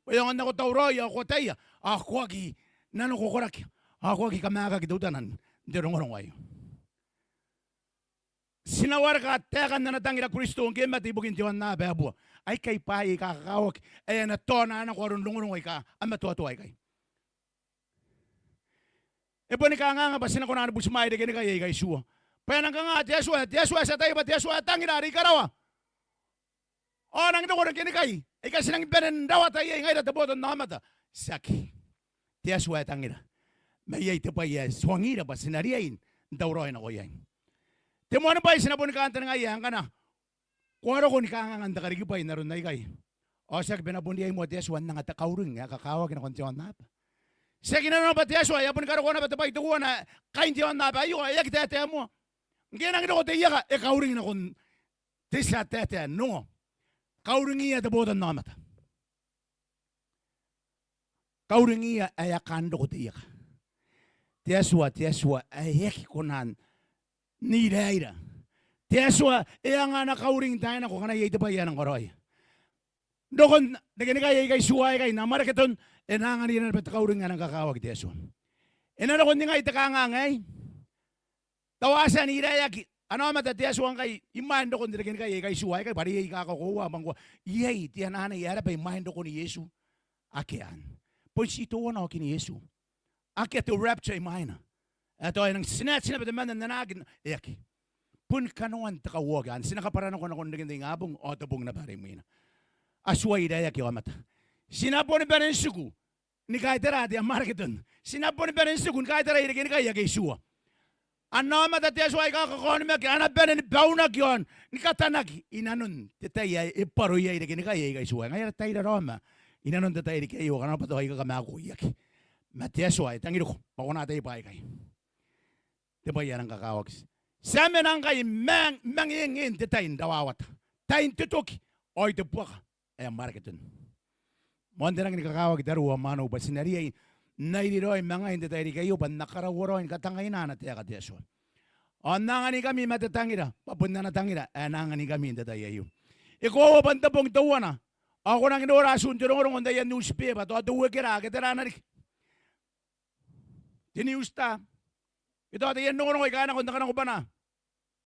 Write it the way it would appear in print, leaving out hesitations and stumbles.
Payangan ako tauroy, ako tayo. Ako aki, nanokokorak. Ako aki kamaka kitutanan. Hindi rongorongay. Sinawar ka tekan na natangira Kristo ang kema tibukin tiwan na bebo. Ay kay pai kakawak. Ay na to na ko ron rongorongay ka. Ang matuwa-tuwa kay. E po ni ka nga ba sinako na busmay de kini kay suwa. Payanang ka nga tiaswa sa tayo ba tiaswa tangira ri karawa. O nang ko ron kini kay. Ay kasi nang benen dawa tayo ngay da boton na mata. Saki. Tiaswa tangira. Mayay te pa ya swangira ba sinariain dawroy na ko yan. Temo ano pa sinabon ka anta nga yan kana. Kuwaro ko ni kanganganda ka rigipay naron na ikay. O siya binabundiay mo tiaswa nga takawring nga kakawag na kontiyon na pa. Siya ginano pa tiaswa yapon karo ko na ba tapay tuwa na kain tiyon na pa ayo ay tete mo. Nginang ko tiya ka e kawring na kon tisla tete no. Kawring iya te botan na mata. Kawring iya ay akando ko tiya ka. Tiaswa, ayek kunan ni daira. Tiaswa, ang anak kauring tayo na ko kana yete pa yan ang koroy. Dokon, nagani kay suway kay namara keton, enangan yan na kauring nga ng kakawag tiaswa. Enano ko nga itakanga ngay. Tawasan ni dayak, ano mata tiaswa kay imahin dokon nagani kay suway kay pari kakakuha bangko. Iyay, tiyanan yara pa imahin dokon ni Yesu. Akian. Ponsituan ako ni Yesu. Aki at rapture imahina. Ito ay nang sinat sinabi naman na nanagin. Eki. Pun kanuan takawagan. Sinakaparano ko na kung naging abong o tabong na pare mo yun. Asway daya kiyo mata. Sinapo ni Berensuku. Ni kahit arati ang marketon. Sinapo ni Berensuku. Ni kahit arati ni kaya kay suwa. Ano mata ti asway kakakon mo. Ana beren baunag yon. Ni katanag. Inanon. Titay iparoyay ni kaya kay suwa. Ngayon tayo na Roma. Inanon tatay ni kayo. Kanang patuhay ka kamakuyak. Matiaswa, tangiro ko, pakuna tayo pa kay. Diba yan ang kakawag? Sa amin ang kay mangingin titayin dawawat. Tayin tutuki, oy tupuak, ay ang marketin. Monte nang kakawag daruwa mano ba sinariya nairiroy mga hindi tayo kayo pa nakaraworoin katangay na natin katiaswa. O nangani kami matatangira, papunta na tangira, nangani kami hindi tayo. Ikaw banta pong tawa na. Ako nang inorasun, tinurong kung tayo newspaper, to atuwa kira, kitara na rin. Tiniusta. Ito at yan nung kaya na kung nakanang ko pa na.